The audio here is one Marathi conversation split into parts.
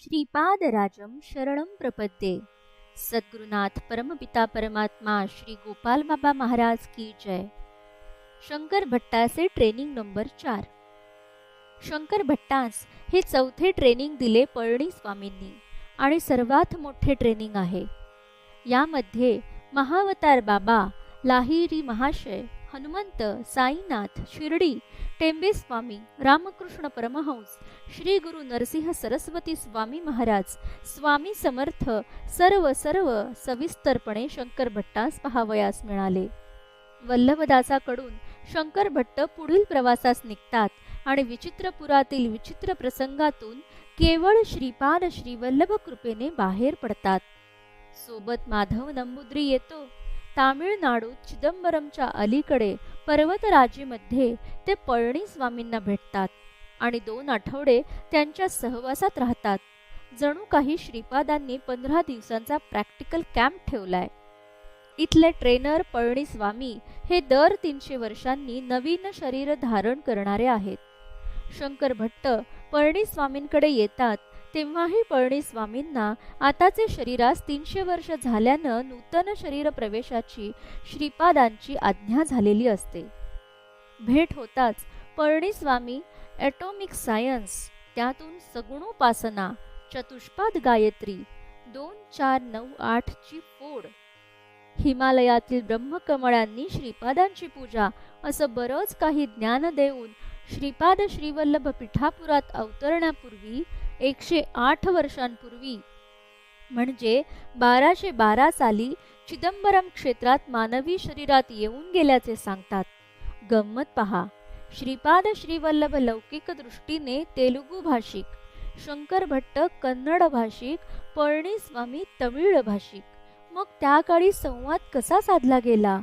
श्रीपादराजं शरणं प्रपद्ये। सद्गुरुनाथ परमपिता परमात्मा श्री गोपाल बाबा महाराज की जय। शंकर भट्टाचे ट्रेनिंग नंबर 4। शंकर भट्टास हे चौथे ट्रेनिंग दिले पळणी स्वामींनी आणि सर्वात मोठे ट्रेनिंग आहे। यामध्ये महावतार बाबा, लाहिरी महाशय, हनुमंत, साईनाथ, शिर्डी, टेंबे स्वामी, रामकृष्ण परमहंस, श्री गुरु नरसिंह सरस्वती स्वामी महाराज, स्वामी समर्थ सर्व सविस्तरपणे शंकर भट्टास पाहावयास मिळाले। वल्लभदासाकडून शंकर भट्ट पुढील प्रवासास निघतात आणि विचित्रपुरातील विचित्र प्रसंगातून केवळ श्रीपाद श्रीवल्लभ कृपेने बाहेर पडतात। सोबत माधव नंबुद्री येतो। तामिळनाडूत चिदंबरमच्या अलीकडे पर्वतराजीमध्ये ते पळणी स्वामींना भेटतात आणि 2 आठवडे त्यांच्या सहवासात राहतात। जणू काही श्रीपादांनी 15 दिवसांचा प्रॅक्टिकल कॅम्प ठेवलाय। इथले ट्रेनर पळणी स्वामी हे दर 300 वर्षांनी नवीन शरीर धारण करणारे आहेत। शंकर भट्ट पळणी स्वामींकडे येतात तेव्हाही पळणी स्वामींना आताचे शरीरास 300 वर्ष झाल्यानं नूतन शरीर प्रवेशाची श्रीपादांची आज्ञा झालेली असते। भेट होताच पळणी स्वामी ॲटॉमिक सायन्स, त्यातून सगुणोपासना, चतुष्पाद गायत्री, 2 4 9 8 ची फोड, हिमालयातील ब्रह्मकमळांनी श्रीपादांची पूजा असं बरंच काही ज्ञान देऊन श्रीपाद श्रीवल्लभ पिठापुरात अवतरण्यापूर्वी 108 वर्षांपूर्वी म्हणजे 1212 साली चिदंबरम क्षेत्रात मानवी शरीरात येऊन गेल्याचे सांगतात। गंमत पहा, श्रीपाद श्रीवल्लभ लौकिक दृष्टीने तेलुगू भाषिक, शंकर भट्ट कन्नड भाषिक, पळणी स्वामी तमिळ भाषिक। मग त्या काळी संवाद कसा साधला गेला?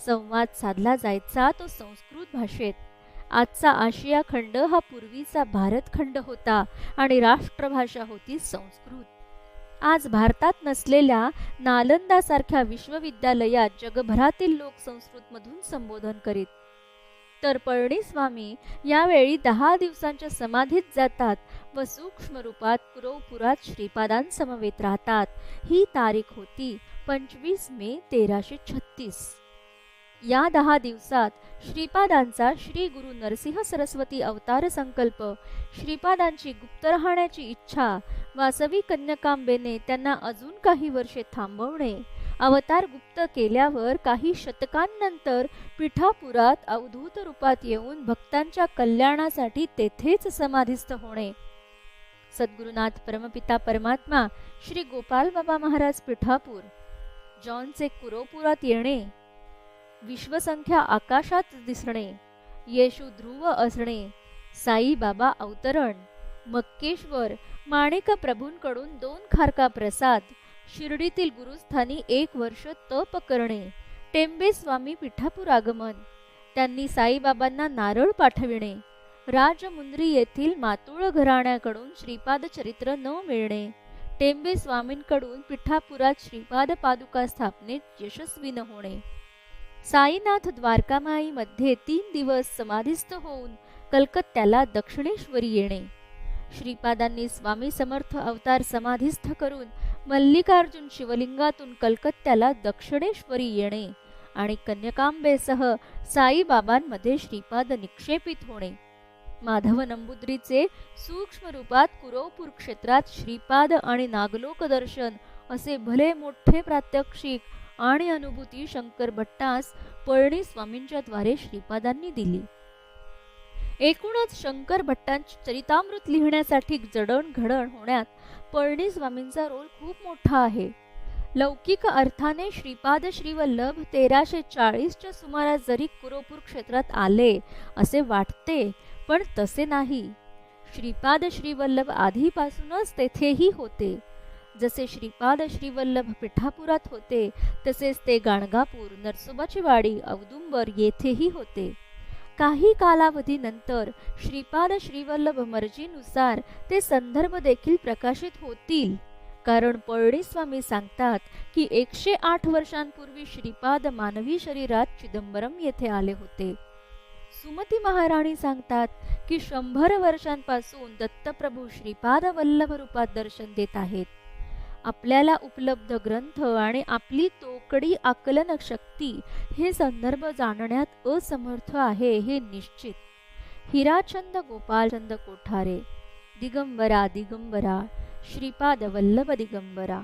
संवाद साधला जायचा तो संस्कृत भाषेत। आजचा आशिया खंड हा पूर्वीचा भारत खंड होता आणि राष्ट्रभाषा होती संस्कृत। आज भारतात नसलेल्या नालंदासारख्या विश्वविद्यालयात जगभरातील लोक संस्कृतमधून संबोधन करीत, तर पळणी स्वामी यावेळी 10 दिवसांच्या समाधीत जातात व सूक्ष्म रूपात कुरवपुरात श्रीपादांसमवेत राहतात। ही तारीख होती 25 मे 1336। या 10 दिवसात श्रीपादांचा श्री गुरु नरसिंह सरस्वती अवतार संकल्प, श्रीपादांची गुप्त राहण्याची इच्छा, वासवी कन्यकांबेने त्यांना अजून काही वर्षे थांबवणे, अवतार गुप्त केल्यावर काही शतकांनंतर पिठापुरात अवधूत रूपात येऊन भक्तांच्या कल्याणासाठी तेथेच समाधिस्थ होणे, सद्गुरुनाथ परमपिता परमात्मा श्री गोपाल बाबा महाराज पिठापूर, जॉनचे कुरोपुरात येणे, विश्वसंख्या आकाशात दिसणे, येशू ध्रुव असणे, साई बाबा अवतरण, मक्केश्वर, माणिक प्रभूंकडून 2 खारका प्रसाद, शिर्डीतील गुरुस्थानी 1 वर्ष तप करणे, टेंबे स्वामी पिठापूर आगमन, त्यांनी साईबाबांना नारळ पाठविणे, राजमुंद्री येथील मातुळ घराण्याकडून श्रीपाद चरित्र न मिळणे, टेंबे स्वामींकडून पिठापुरात श्रीपाद पादुका स्थापनेत यशस्वी न होणे, साईनाथ द्वारकामाई मध्ये 3 दिवस समाधिस्थ होऊन कलकत्त्याला दक्षिणेश्वरी येणे, श्रीपादांनी स्वामी समर्थ अवतार समाधिस्थ करून मल्लिकार्जुन शिवलिंगातून कलकत्त्याला दक्षिणेश्वरी येणे आणि कन्यकांबेसह साईबाबांमध्ये श्रीपाद निक्षेपित होणे, माधव नंबुद्रीचे सूक्ष्म रूपात कुरवपूर क्षेत्रात श्रीपाद आणि नागलोक दर्शन असे भले मोठे प्रात्यक्षिक आणि अनुभूती शंकर भट्टास पळणी स्वामींच्या द्वारे श्रीपादांनी दिली। एकूणच शंकर भट्टांचे चरितामृत लिहिण्यासाठी जडणघडण होण्यात पळणी स्वामींचा रोल खूप मोठा आहे। लौकिक अर्थाने श्रीपाद श्रीवल्लभ 1340च्या सुमारास जरी कुरोपूर क्षेत्रात आले असे वाटते, पण तसे नाही। श्रीपाद श्रीवल्लभ आधीपासूनच तेथेही होते। जसे श्रीपाद श्रीवल्लभ पिठापुरात होते तसेच ते गाणगापूर, नरसोबाची वाडी, औदुंबर येथेही होते। काही कालावधीनंतर श्रीपाद श्रीवल्लभ मर्जीनुसार ते संदर्भ देखील प्रकाशित होतील, कारण पळणी स्वामी सांगतात की 108 वर्षांपूर्वी श्रीपाद मानवी शरीरात चिदंबरम येथे आले होते। सुमती महाराणी सांगतात की 100 वर्षांपासून दत्तप्रभू श्रीपाद वल्लभ रूपात दर्शन देत आहेत. आपल्याला उपलब्ध ग्रंथ आणि आपली तोकडी आकलन शक्ती हे संदर्भ जाणण्यात असमर्थ आहे हे निश्चित. हिराचंद गोपालचंद कोठारे. दिगंबरा दिगंबरा श्रीपाद वल्लभ दिगंबरा.